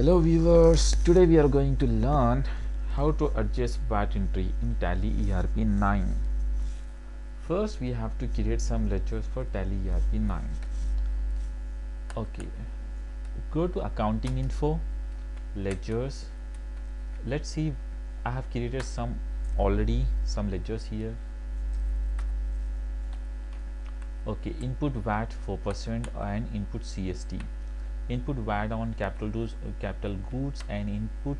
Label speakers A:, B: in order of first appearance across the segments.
A: Hello viewers, today we are going to learn how to adjust VAT entry in Tally ERP 9. First we have to create some ledgers for Tally ERP 9. Okay, go to accounting info, ledgers. Let's see, I have created some ledgers here. Okay, input VAT 4% and input CST. Input VAT on capital goods and input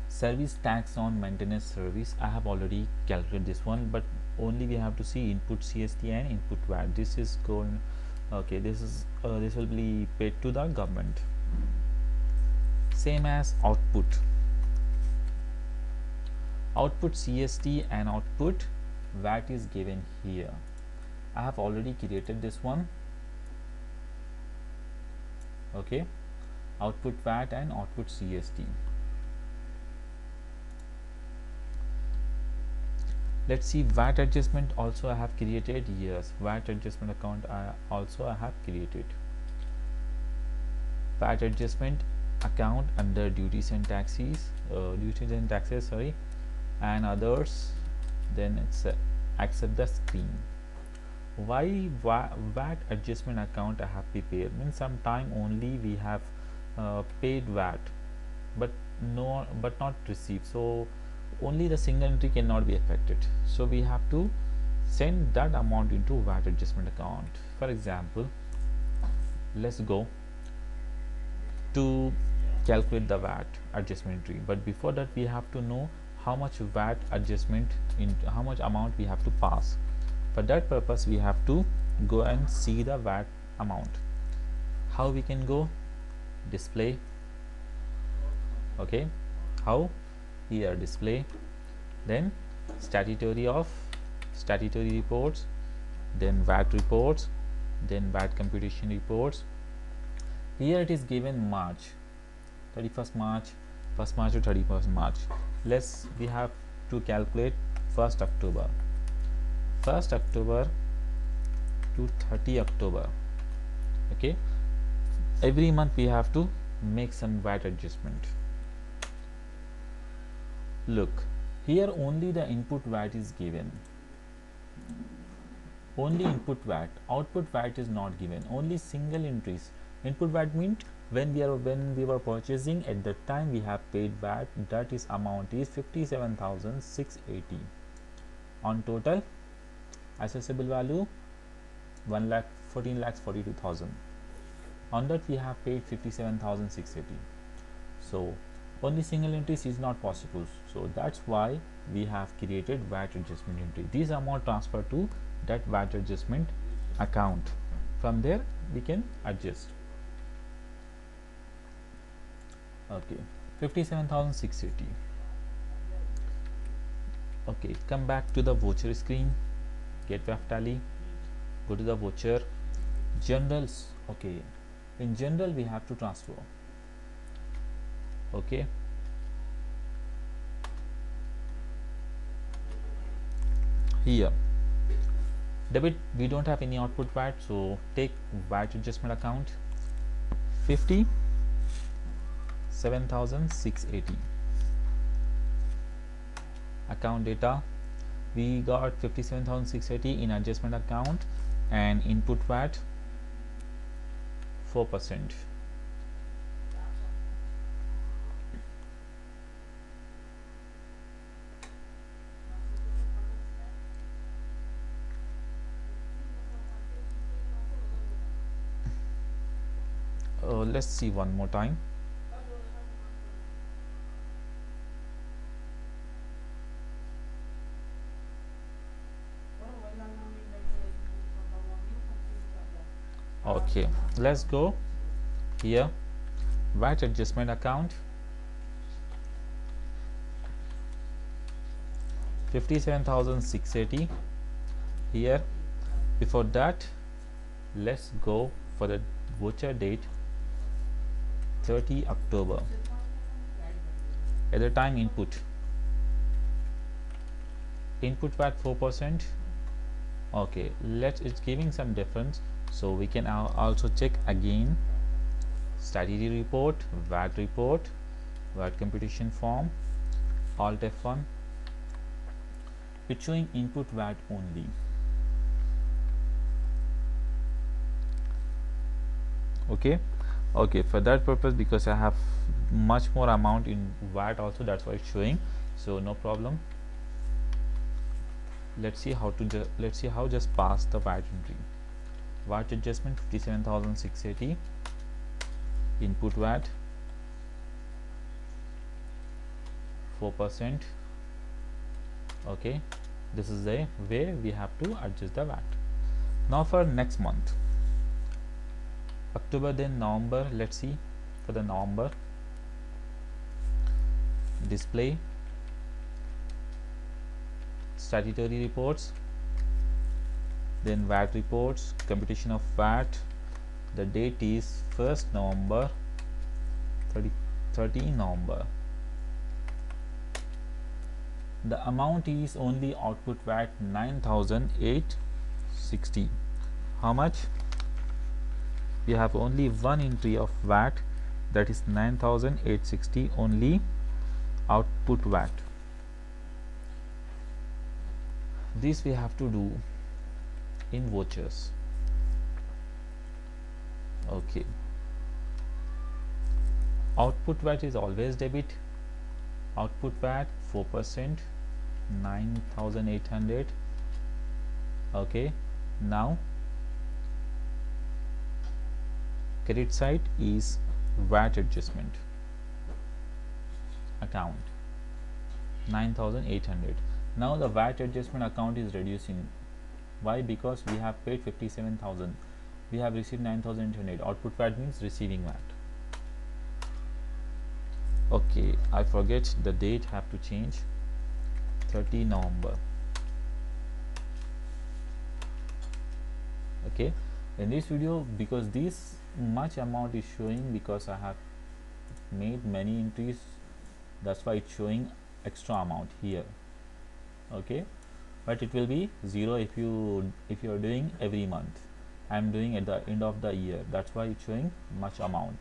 A: service tax on maintenance service. I have already calculated this one, but only we have to see input CST and input VAT. This is going okay, this will be paid to the government. Same as output CST and output VAT is given here. I have already created this one. Okay, output VAT and output CST. Let's see, VAT adjustment also I have created. Yes, VAT adjustment account I have created. VAT adjustment account under duties and taxes, and others. Then it's accept the screen. Why VAT adjustment account I have prepared? Means sometime only we have paid VAT, but not received. So only the single entry cannot be affected. So we have to send that amount into VAT adjustment account. For example, let's go to calculate the VAT adjustment entry. But before that, we have to know how much VAT adjustment how much amount we have to pass. For that purpose, we have to go and see the VAT amount. How we can go? Display. Okay, how? Here display, then statutory reports, then VAT reports, then VAT computation reports. Here it is given March, 31st March, 1st March to 31st March. We have to calculate 1st October to 30 October. Okay, every month we have to make some VAT adjustment. Look, here only the input VAT is given. Only input VAT. Output VAT is not given. Only single entries. Input VAT means when we were purchasing, at the time we have paid VAT. That is amount is 57,680. On total assessable value 14,42,000. On that we have paid 57,680. So only single entries is not possible. So that's why we have created VAT adjustment entry. This amount transferred to that VAT adjustment account. From there we can adjust. Okay, 57,680. Okay, come back to the voucher screen. Gateway of Tally. Go to the voucher. Generals. Okay, in general we have to transfer. Okay, here debit, we don't have any output VAT, so take VAT adjustment account 57,680. account data, we got 57,680 in adjustment account and input VAT 4%. Let's see one more time. Okay, let's go here, VAT adjustment account 57,680 here. Before that, let's go for the voucher date 30 October. At the time input VAT 4%. Okay, it's giving some difference, so we can also check again. statutory report, VAT computation form, Alt F1. It's showing input VAT only. Okay, for that purpose, because I have much more amount in VAT also, that's why it's showing, so no problem. Let's see how just pass the VAT entry. VAT adjustment 57,680, input VAT 4%. Okay, this is the way we have to adjust the VAT. Now for next month, October, then November. Let's see for the November. Display statutory reports, then VAT reports, computation of VAT. The date is 1st November, 30 November. The amount is only output VAT 9,860. How much? We have only one entry of VAT, that is 9,860 only output VAT. This we have to do in vouchers. Okay, output VAT is always debit. Output VAT 4%, 9,800. Okay, now credit side is VAT adjustment account 9,800. Now the VAT adjustment account is reducing. Why? Because we have paid 57,000, we have received 9,800. Output VAT means receiving VAT. Okay, I forget the date, have to change. 30 November. Okay, in this video, because this much amount is showing, because I have made many entries, that's why it's showing extra amount here. Okay, but it will be 0 if you are doing every month. I am doing at the end of the year, that's why it's showing much amount.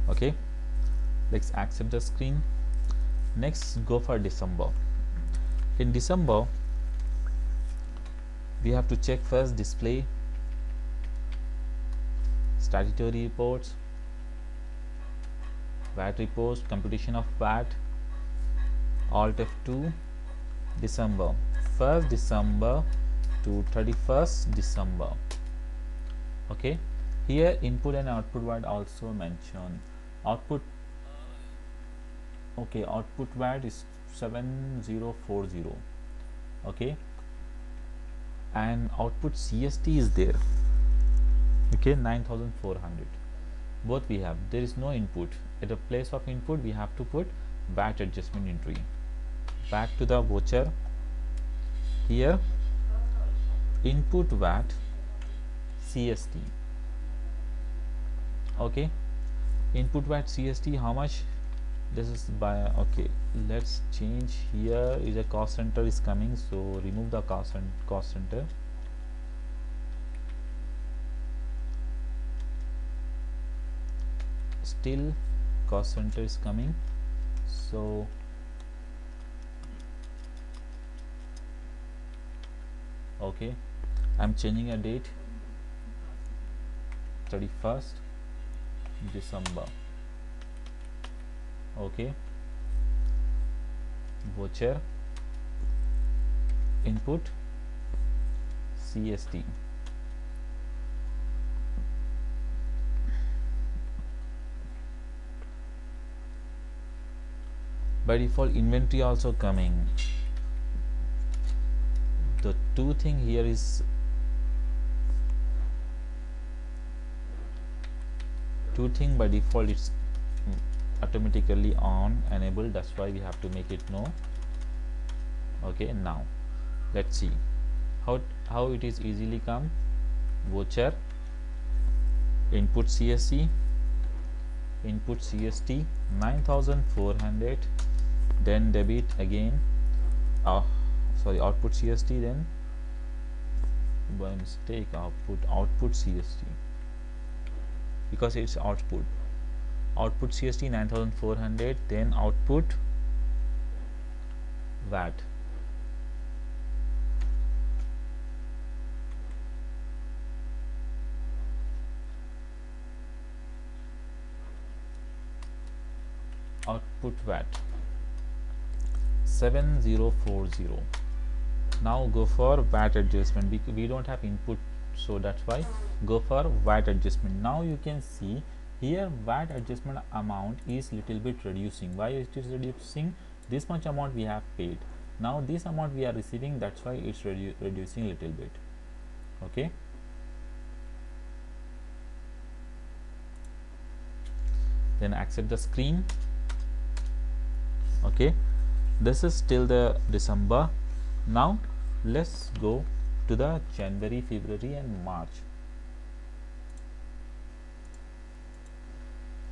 A: Okay, let's accept the screen. Next, go for December. In December, we have to check first display statutory reports, VAT reports, computation of VAT, Alt F2, December, 1st December to 31st December. Okay, here input and output VAT also mentioned. Output, okay, output VAT is 7040. Okay, and output CST is there. Okay, 9,400. Both we have. There is no input. At the place of input, we have to put VAT adjustment entry. Back to the voucher. Here, input VAT CST. Okay, input VAT CST, how much? This is by, okay, let's change. Here is a cost center is coming, so remove the cost center. Still cost center is coming, so okay, I'm changing a date, 31st December. Okay, voucher, input CST. By default, inventory also coming. The two thing here is by default it's automatically on enabled, that's why we have to make it no. Okay, now let's see how it is easily come. Voucher, input CST, 9,400, then debit again, sorry, output CST, then by mistake output CST, because it's output CST 9400, then output VAT. Output VAT 7040. Now go for VAT adjustment, because we don't have input, so that's why go for VAT adjustment. Now you can see here VAT adjustment amount is little bit reducing. Why it is reducing? This much amount we have paid, now this amount we are receiving, that's why it's reducing little bit. Okay, then accept the screen. Okay, this is till the December. Now let's go to the January, February and March.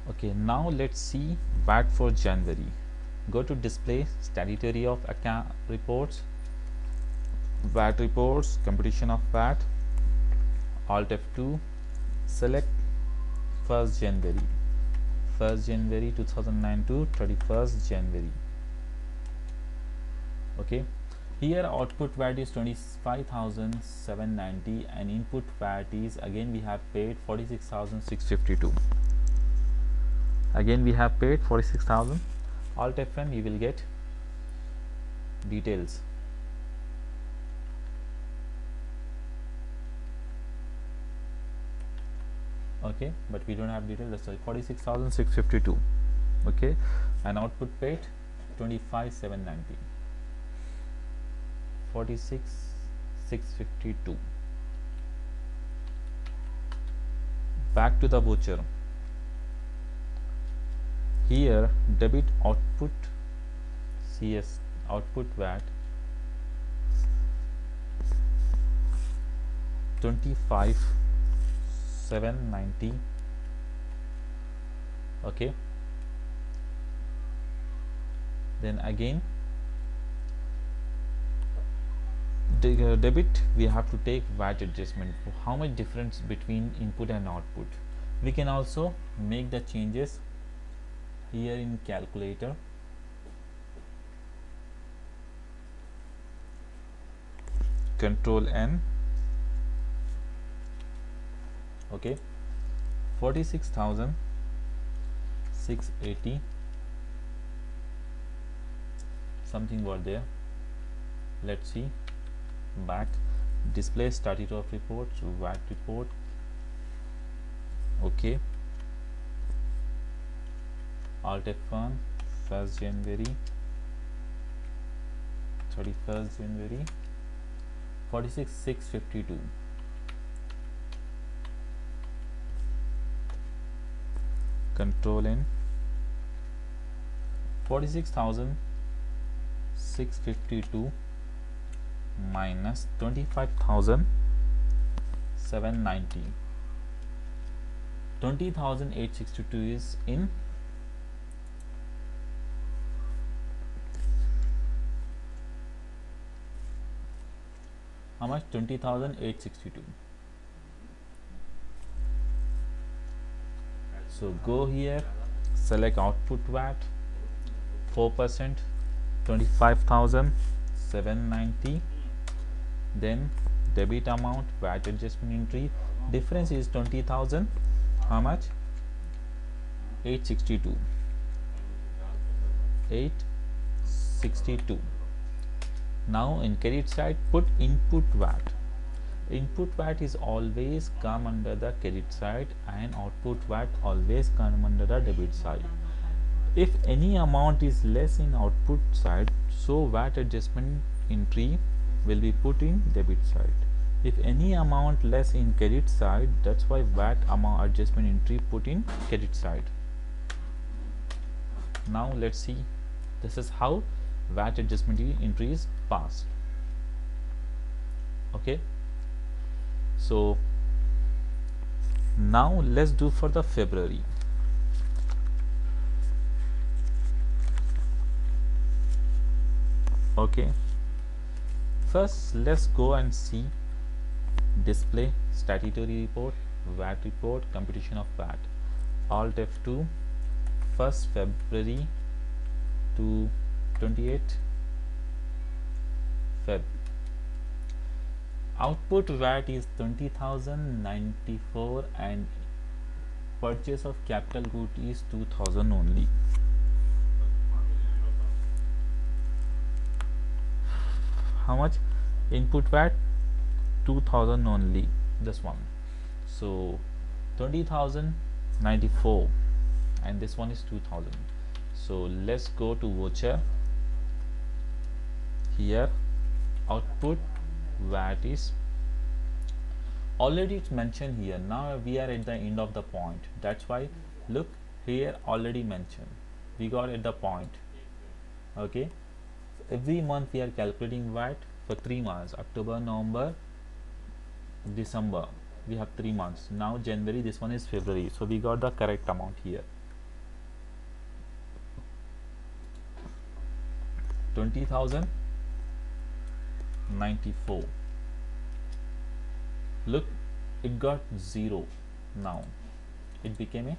A: Okay, now let's see VAT for January. Go to display statutory of account reports, VAT reports, computation of VAT, Alt F2, select 1st January 2009 to 31st January. Okay, here output VAT is 25,790 and input VAT is, again we have paid 46,652. Again we have paid 46,000. Alt F1, you will get details. Okay, but we don't have details, that's why 46,652. Okay, and output paid 25,790. 46,652. Back to the voucher. Here debit output CS output VAT 25,790. Okay, then again debit, we have to take VAT adjustment. How much difference between input and output? We can also make the changes here in calculator. Control N. Okay, 46,680 something were there. Let's see. Back, display statutory of reports, VAT report. Okay, Alt F1, 1st January, 31st January, 46,652. Control N. 46,652 minus 25,790. 20,862 is in how much? 20,862. So go here, select output VAT 4%, 25,790. Then debit amount, VAT adjustment entry, difference is 20,000. How much? 862. 862. Now in credit side, put input VAT. Input VAT is always come under the credit side and output VAT always come under the debit side. If any amount is less in output side, so VAT adjustment entry will be put in debit side. If any amount less in credit side, that's why VAT amount adjustment entry put in credit side. Now let's see, this is how VAT adjustment entry is passed. Okay, so now let's do for the February. Okay, first let's go and see display statutory report, VAT report, computation of VAT. Alt F2, 1st February to 28 Feb. Output VAT is 20,094 and purchase of capital good is 2,000 only. How much? Input VAT 2,000 only, this one. So 20,094 and this one is 2,000. So let's go to voucher. Here output VAT is already, it's mentioned here. Now we are at the end of the point. That's why look here, already mentioned, we got at the point. Okay, every month we are calculating VAT for 3 months: October, November, December. We have 3 months. Now January, this one is February, so we got the correct amount here. 20,094. Look, it got 0. Now it became a,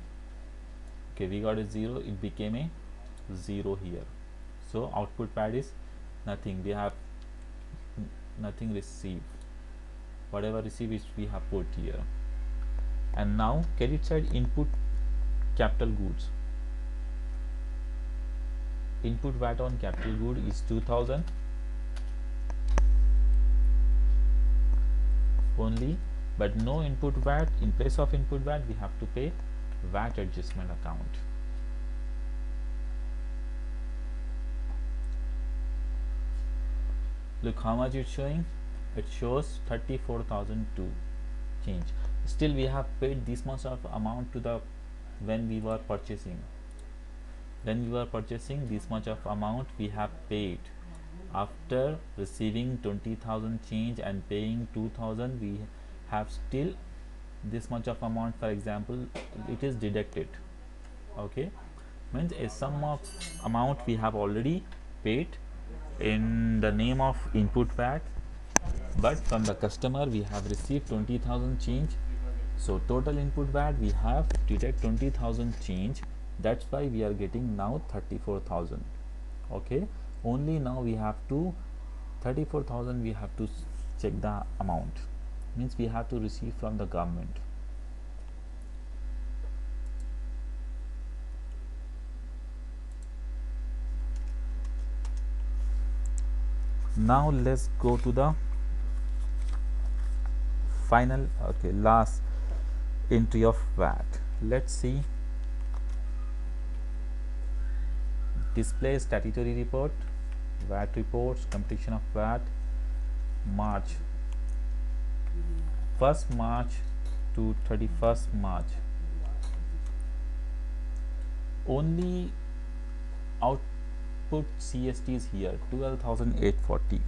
A: okay, we got a 0, it became a 0 here. So output pad is nothing, we have nothing received. Whatever received is we have put here. And now credit side, input capital goods. Input VAT on capital good is 2,000 only, but no input VAT. In place of input VAT, we have to pay VAT adjustment account. Look how much it's showing. It shows 34,002 change. Still we have paid this much of amount to the, when we were purchasing. When we were purchasing, this much of amount we have paid. After receiving 20,000 change and paying 2,000, we have still this much of amount. For example, it is deducted. Okay, means a sum of amount we have already paid in the name of input VAT, but from the customer we have received 20,000 change. So total input VAT we have deduct 20,000 change. That's why we are getting now 34,000. Okay, only now we have to 34,000 we have to check the amount, means we have to receive from the government. Now let's go to the final, okay, last entry of VAT. Let's see. Display statutory report, VAT reports, computation of VAT, March, 1st March to 31st March. Only output CST is here, 12,840.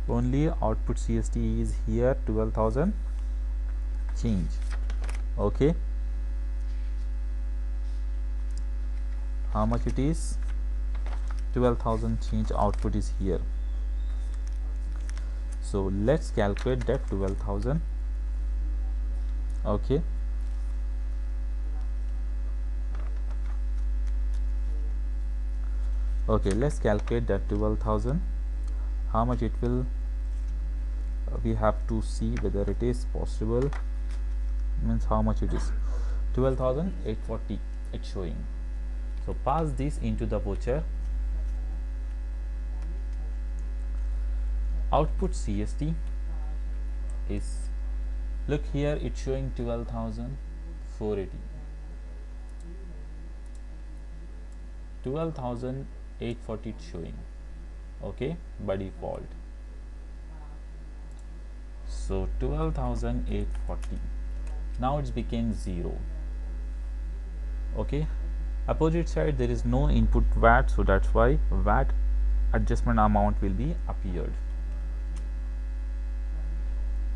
A: Only output CST is here, 12,000 change. Okay, how much it is? 12,000 change output is here. So let's calculate that 12,000. Okay, okay, let's calculate that 12,000. How much it will, we have to see whether it is possible, means how much it is. 12,840 it's showing. So pass this into the voucher. Output CST is, look here, it's showing 12,480. 12,840 it's showing. Okay, by default. So 12,840. Now it's became 0. Okay, opposite side there is no input VAT, so that's why VAT adjustment amount will be appeared.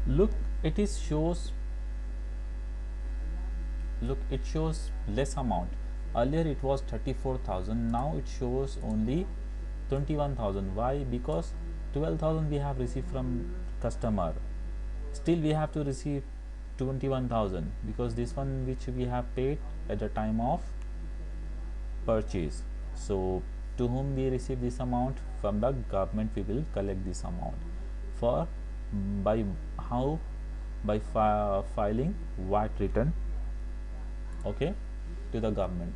A: Look, it is shows, look, it shows less amount. Earlier it was 34,000, now it shows only 21,000. Why? Because 12,000 we have received from customer, still we have to receive 21,000 because this one which we have paid at the time of purchase. So to whom we receive this amount? From the government we will collect this amount. For by how? By filing VAT return, okay, to the government.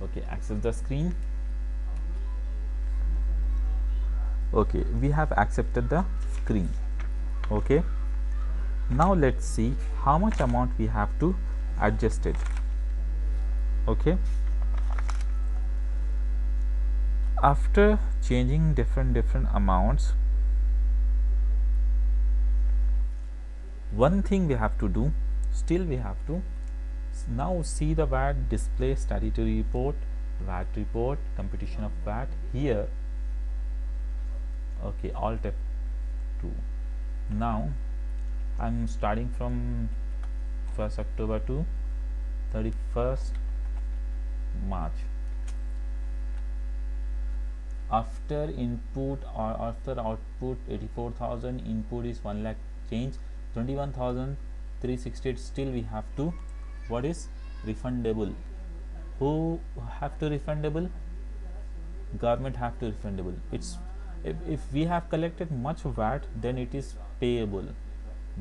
A: Okay, access the screen. Okay, we have accepted the screen. Okay, now let's see how much amount we have to adjust it. Okay, after changing different amounts, one thing we have to do, still we have to now see the VAT display statutory report, VAT report, computation of VAT here. Okay, Alt F2. Now I'm starting from 1st October to 31st March. After input or after output 84,000, input is 1 lakh change, 21,368 still we have to, what is refundable? Who have to refundable? Government have to refundable. It's if we have collected much VAT, then it is payable.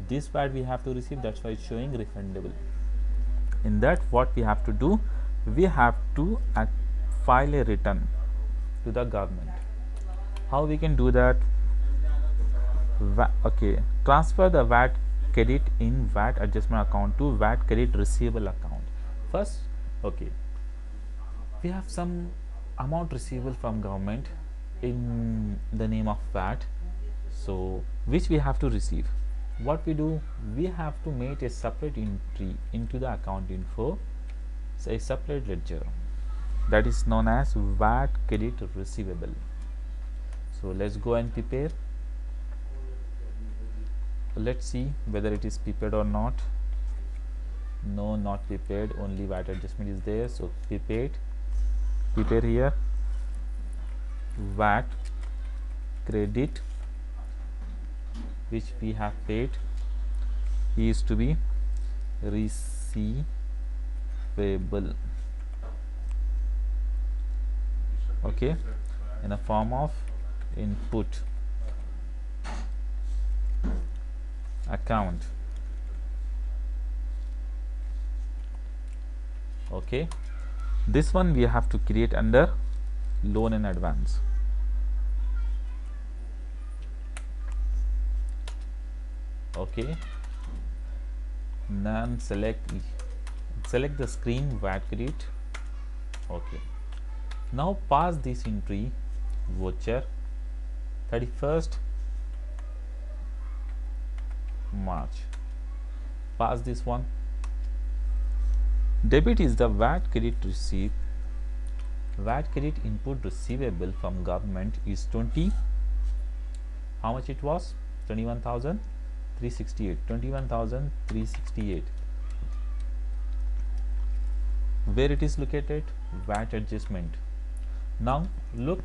A: This VAT we have to receive, that's why it's showing refundable. In that, what we have to do, we have to file a return to the government. How we can do that? Okay, transfer the VAT credit in VAT adjustment account to VAT credit receivable account. First, okay, we have some amount receivable from government in the name of VAT, so which we have to receive. What we do, we have to make a separate entry into the account info, say separate ledger, that is known as VAT credit receivable. So let's go and prepare. Let's see whether it is prepared or not. No, not prepared, only VAT adjustment is there. So prepared, prepare here, VAT credit which we have paid is to be receivable. Okay, in the form of input account. Okay, this one we have to create under loan and advance. Okay, then select the screen VAT credit. Okay, now pass this entry voucher 31st March. Pass this one. Debit is the VAT credit received. VAT credit input receivable from government is 20. How much it was? 21,368. 21,368. Where it is located? VAT adjustment. Now look,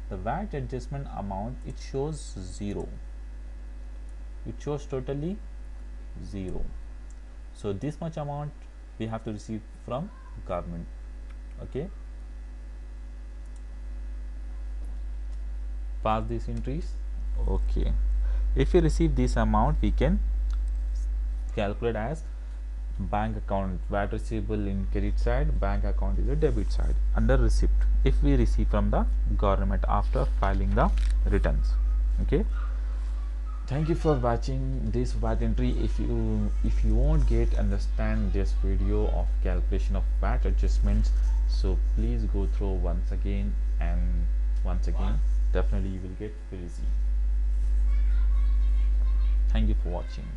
A: the VAT adjustment amount, it shows 0. It shows totally 0. So this much amount we have to receive from government. Okay, pass these entries. Okay, if we receive this amount, we can calculate as bank account. VAT receivable in credit side, bank account is a debit side under receipt if we receive from the government after filing the returns. Okay, thank you for watching this VAT entry. If you won't get understand this video of calculation of VAT adjustments, so please go through once again, and once again definitely you will get very easy. Thank you for watching.